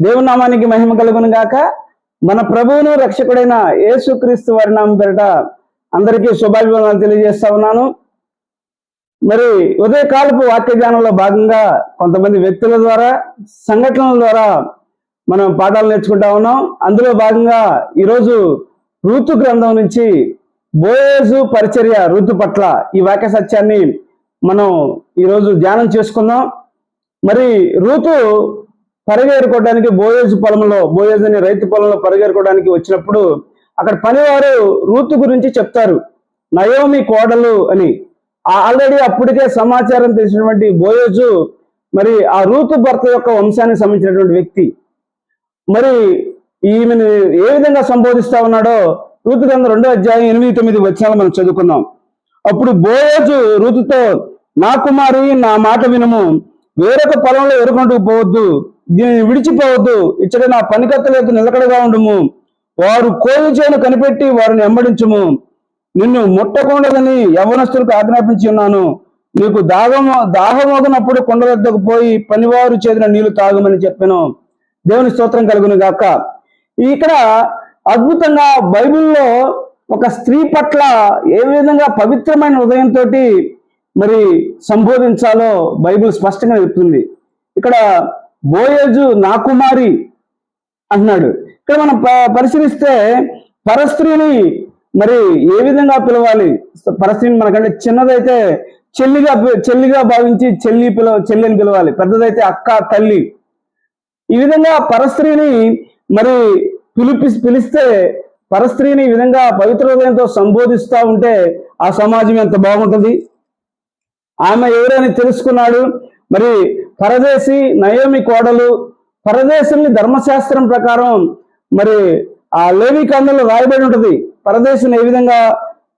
దేవుని నామానికి మహిమ కలుగును గాక. మన ప్రభువును రక్షకుడైన యేసుక్రీస్తు వారి నామం పేరిట అందరికీ శుభాభివందనాలు తెలియజేస్తా ఉన్నాను. మరి ఉదయకాలపు వాక్య ధ్యానంలో భాగంగా కొంతమంది వ్యక్తుల ద్వారా, సంఘటనల ద్వారా మనం పాఠాలు నేర్చుకుంటా ఉన్నాం. అందులో భాగంగా ఈరోజు రూతు గ్రంథం నుంచి బోయేజు పరిచర్య రూతు పట్ల ఈ వాక్య సత్యాన్ని మనం ఈరోజు ధ్యానం చేసుకుందాం. మరి రూతు పరిగెరుకోవడానికి బోయేజు పొలంలో, బోయేజు అనే రైతు పొలంలో పరిగెరుకోవడానికి వచ్చినప్పుడు అక్కడ పనివారు రూతు గురించి చెప్తారు, నయోమి కోడలు అని. ఆల్రెడీ అప్పటికే సమాచారం తెలిసినటువంటి బోయేజు మరి ఆ రూతు భర్త యొక్క వంశానికి సంబంధించినటువంటి వ్యక్తి. మరి ఈమెను ఏ విధంగా సంబోధిస్తా ఉన్నాడో రూతు గ్రంథం 2వ అధ్యాయం 8-9 వచనాలు మనం చదువుకుందాం. అప్పుడు బోయేజు రూతుతో, నా కుమారి, నా మాట వినుము, వేరొక పొలంలో ఎరుకుంటూ పోవద్దు, దీనిని విడిచిపోవద్దు, ఇచ్చట నా పనికత్తలకు నిలకడగా ఉండుము, వారు కోయి చేను కనిపెట్టి వారిని వెంబడించుము, నిన్ను ముట్టకూడదని యవ్వనస్తులకు ఆజ్ఞాపించి ఉన్నాను, నీకు దాహమోగినప్పుడు కొండ వద్దకు పోయి పనివారు చేసిన నీళ్లు తాగమని చెప్పాను. దేవుని స్తోత్రం కలుగును గాక. ఇక్కడ అద్భుతంగా బైబిల్లో ఒక స్త్రీ పట్ల ఏ విధంగా పవిత్రమైన హృదయంతో మరి సంబోధించాలో బైబిల్ స్పష్టంగా చెప్తుంది. ఇక్కడ బోయేజు నా కుమారి అంటున్నాడు. ఇక్కడ మనం పరిశీలిస్తే పరస్త్రీని మరి ఏ విధంగా పిలవాలి? పరస్త్రీని మనకంటే చిన్నదైతే చెల్లిగా భావించి చెల్లిని పిలవాలి, పెద్దదైతే అక్క, తల్లి. ఈ విధంగా పరస్త్రీని మరి పిలిస్తే పరస్త్రీని ఈ విధంగా పవిత్ర హృదయంతో సంబోధిస్తూ ఉంటే ఆ సమాజం ఎంత బాగుంటుంది. ఆమె ఎవరైనా తెలుసుకున్నాడు. మరి పరదేశి, నయోమి కోడలు. పరదేశుల్ని ధర్మశాస్త్రం ప్రకారం మరి ఆ లేవికాండంలో రాయబడి ఉంటుంది, పరదేశిని ఏ విధంగా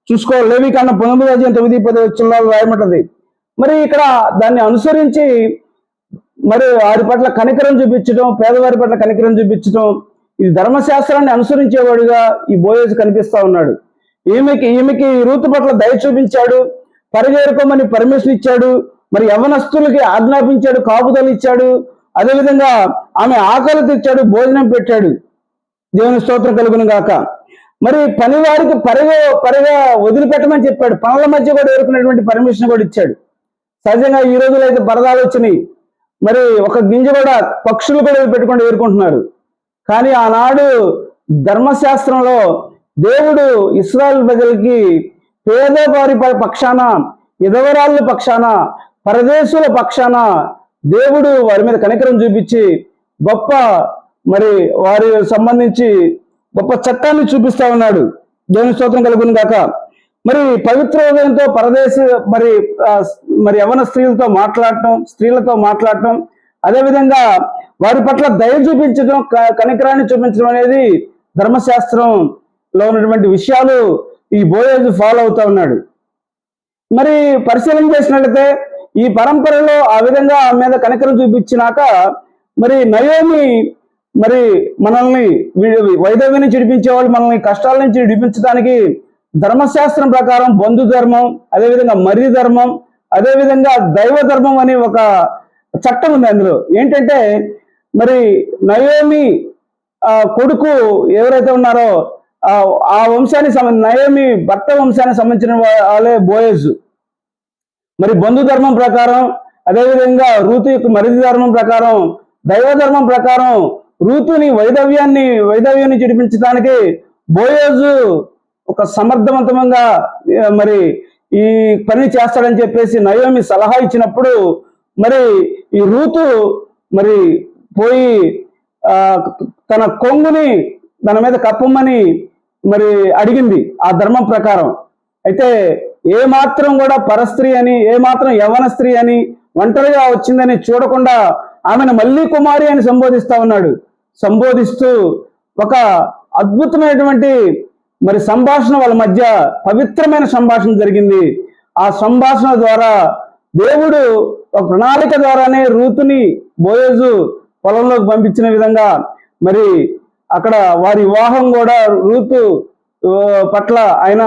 చూసుకోవాలి. లేవికాండం 19వ అధ్యాయం 9-10 వచనాల్లో రాయబడ్డది. మరి ఇక్కడ దాన్ని అనుసరించి మరి వారి పట్ల కనికరం చూపించడం, పేదవారి పట్ల కనికరం చూపించడం, ఇది ధర్మశాస్త్రాన్ని అనుసరించేవాడుగా ఈ బోయేజు కనిపిస్తా ఉన్నాడు. ఈమెకి రూతు పట్ల దయ చూపించాడు, పరిగెరుకోమని పర్మిషన్ ఇచ్చాడు, మరి యవ్వనస్తులకి ఆజ్ఞాపించాడు, కాపుదలు ఇచ్చాడు, అదేవిధంగా ఆమె ఆకలి తెచ్చాడు, భోజనం పెట్టాడు. దేవుని స్తోత్రం కలుగును గాక. మరి పనివారికి పరిగా వదిలిపెట్టమని చెప్పాడు. పనుల మధ్య కూడా ఏరుకునేటువంటి పర్మిషన్ కూడా ఇచ్చాడు. సహజంగా ఈ రోజులో అయితే పరదాలు వచ్చినాయి, మరి ఒక గింజ కూడా పక్షులు కూడా పెట్టుకొని ఏరుకుంటున్నారు. కానీ ఆనాడు ధర్మశాస్త్రంలో దేవుడు ఇశ్రాయేలు ప్రజలకి పేదవారి పక్షాన, విధవరాళ్ళ పక్షాన, పరదేశుల పక్షాన దేవుడు వారి మీద కనికరం చూపించి గొప్ప మరి వారి సంబంధించి గొప్ప చట్టాన్ని చూపిస్తా ఉన్నాడు. దేవుని స్తోత్రం కలుగును గాక. మరి పవిత్ర హృదయంతో పరదేశి మరి యవ్వన స్త్రీలతో మాట్లాడటం, అదేవిధంగా వారి పట్ల దయ చూపించడం, కనికరాన్ని చూపించడం అనేది ధర్మశాస్త్రంలో ఉన్నటువంటి విషయాలు ఈ బోయేజు ఫాలో అవుతా ఉన్నాడు. మరి పరిశీలన చేసినట్లయితే ఈ పరంపరలో ఆ విధంగా ఆమె మీద కనికరం చూపించినాక మరి నయోమి మరి మనల్ని వైదవ్యం నుంచి విడిపించేవాళ్ళు, మనల్ని కష్టాల నుంచి విడిపించడానికి ధర్మశాస్త్రం ప్రకారం బంధు ధర్మం, అదేవిధంగా మర్రి ధర్మం, అదేవిధంగా దైవ ధర్మం అని ఒక చట్టం ఉంది. అందులో ఏంటంటే మరి నయోమి కొడుకు ఎవరైతే ఉన్నారో ఆ వంశానికి నయోమి భర్త వంశానికి సంబంధించిన వాళ్ళే బోయేజు. మరి బంధు ధర్మం ప్రకారం, అదేవిధంగా రూతు యొక్క మరిది ధర్మం ప్రకారం, దైవ ధర్మం ప్రకారం రూతుని వైదవ్యాన్ని చిడిపించడానికి బోయేజు ఒక సమర్థవంతంగా మరి ఈ పని చేస్తాడని చెప్పేసి నయోమి సలహా ఇచ్చినప్పుడు మరి ఈ రూతు మరి పోయి తన కొంగుని తన మీద కప్పమని మరి అడిగింది ఆ ధర్మం ప్రకారం. అయితే ఏ మాత్రం కూడా పరస్త్రీ అని, ఏ మాత్రం యవ్వన స్త్రీ అని, ఒంటరిగా వచ్చిందని చూడకుండా ఆమెను మళ్ళీ కుమారి అని సంబోధిస్తా ఉన్నాడు. సంబోధిస్తూ ఒక అద్భుతమైనటువంటి మరి సంభాషణ వాళ్ళ మధ్య పవిత్రమైన సంభాషణ జరిగింది. ఆ సంభాషణ ద్వారా దేవుడు ఒక ప్రణాళిక ద్వారానే రూతుని బోయేజు పొలంలోకి పంపించిన విధంగా మరి అక్కడ వారి వివాహం కూడా రూతు పట్ల ఆయన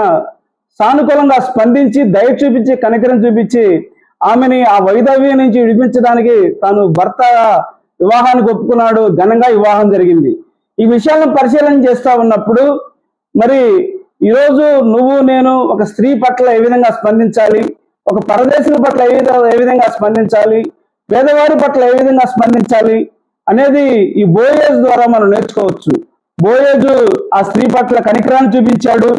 సానుకూలంగా స్పందించి దయ చూపించి కనికరం చూపించి ఆమెని ఆ వైదవ్యం నుంచి విడిపించడానికి తాను భర్త వివాహానికి ఒప్పుకున్నాడు, ఘనంగా వివాహం జరిగింది. ఈ విషయాలను పరిశీలన చేస్తా ఉన్నప్పుడు మరి ఈరోజు నువ్వు నేను ఒక స్త్రీ పట్ల ఏ విధంగా స్పందించాలి, ఒక పరదేశుల పట్ల ఏ విధంగా స్పందించాలి, పేదవారి పట్ల ఏ విధంగా స్పందించాలి అనేది ఈ బోయేజు ద్వారా మనం నేర్చుకోవచ్చు. బోయేజు ఆ స్త్రీ పట్ల కనికరాన్ని చూపించాడు,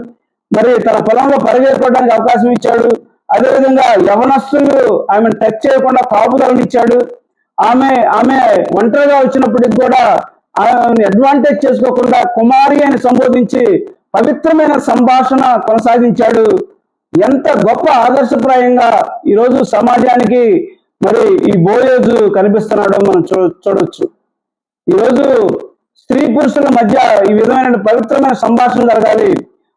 మరి తన పొలంలో పరిగెత్తుకోవడానికి అవకాశం ఇచ్చాడు. అదేవిధంగా యవనస్తులు ఆమెను టచ్ చేయకుండా కాపుదలను ఇచ్చాడు. ఆమె ఒంటరిగా వచ్చినప్పటికి కూడా ఆమెను అడ్వాంటేజ్ చేసుకోకుండా కుమారి అని సంబోధించి పవిత్రమైన సంభాషణ కొనసాగించాడు. ఎంత గొప్ప ఆదర్శప్రాయంగా ఈరోజు సమాజానికి మరి ఈ బోయేజు కనిపిస్తున్నాడో మనం చూడొచ్చు. ఈరోజు స్త్రీ పురుషుల మధ్య ఈ విధమైన పవిత్రమైన సంభాషణ జరగాలి.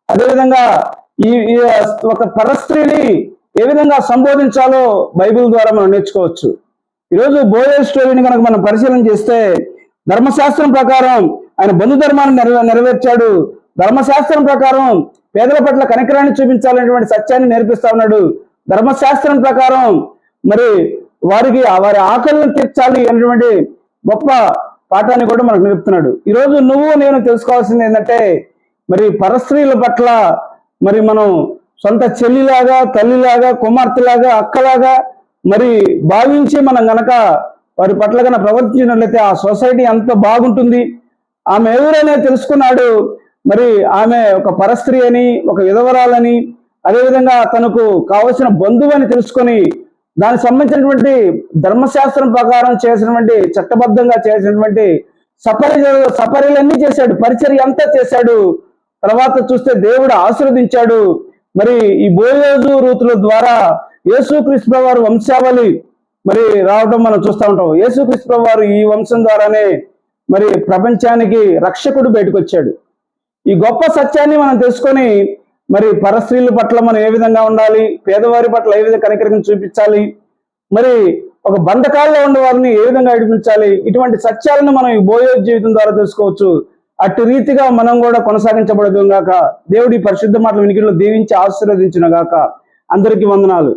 అదేవిధంగా ఈ ఒక పరస్త్రీని ఏ విధంగా సంబోధించాలో బైబిల్ ద్వారా మనం నేర్చుకోవచ్చు. ఈరోజు బోయేజు స్టోరీని కనుక మనం పరిశీలన చేస్తే ధర్మశాస్త్రం ప్రకారం ఆయన బంధుధర్మాన్ని నెరవేర్చాడు. ధర్మశాస్త్రం ప్రకారం పేదల పట్ల కనికరాన్ని చూపించాలనేటువంటి సత్యాన్ని నేర్పిస్తా ఉన్నాడు. ధర్మశాస్త్రం ప్రకారం మరి వారి ఆకలిని తీర్చాలి అనేటువంటి గొప్ప పాఠాన్ని కూడా మనకు నేర్పుతున్నాడు. ఈరోజు నువ్వు నేను తెలుసుకోవాల్సింది ఏంటంటే మరి పరస్త్రీల పట్ల మరి మనం సొంత చెల్లిలాగా, తల్లిలాగా, కుమార్తెలాగా, అక్కలాగా మరి భావించి మనం గనక వారి పట్ల కనుక ప్రవర్తించినట్లయితే ఆ సొసైటీ అంత బాగుంటుంది. ఆమె ఎవరనే తెలుసుకున్నాడు. మరి ఆమె ఒక పరస్త్రీ అని, ఒక విధవరాలని, అదేవిధంగా తనకు కావలసిన బంధువు అని తెలుసుకొని దానికి సంబంధించినటువంటి ధర్మశాస్త్రం ప్రకారం చేసినటువంటి చట్టబద్ధంగా చేసినటువంటి సపర్యలన్నీ చేశాడు, పరిచర్య అంతా చేశాడు. తర్వాత చూస్తే దేవుడు ఆశీర్వదించాడు. మరి ఈ బోయేజు రూతుల ద్వారా యేసుక్రీస్తు వారి వంశావళి మరి రావడం మనం చూస్తూ ఉంటాం. యేసుక్రీస్తు వారు ఈ వంశం ద్వారానే మరి ప్రపంచానికి రక్షకుడు బయటకు వచ్చాడు. ఈ గొప్ప సత్యాన్ని మనం తెలుసుకొని మరి పరస్త్రీల పట్ల మనం ఏ విధంగా ఉండాలి, పేదవారి పట్ల ఏ విధంగా కనికరం చూపించాలి, మరి ఒక బంధకాల్లో ఉన్న వారిని ఏ విధంగా నడిపించాలి, ఇటువంటి సత్యాలను మనం ఈ బోయేజు జీవితం ద్వారా తెలుసుకోవచ్చు. అట్టి రీతిగా మనం కూడా కొనసాగించబడదు గాక. దేవుడి పరిశుద్ధ మాటల వినికిడిలో దీవించి ఆశీర్వదించును గాక. అందరికీ వందనాలు.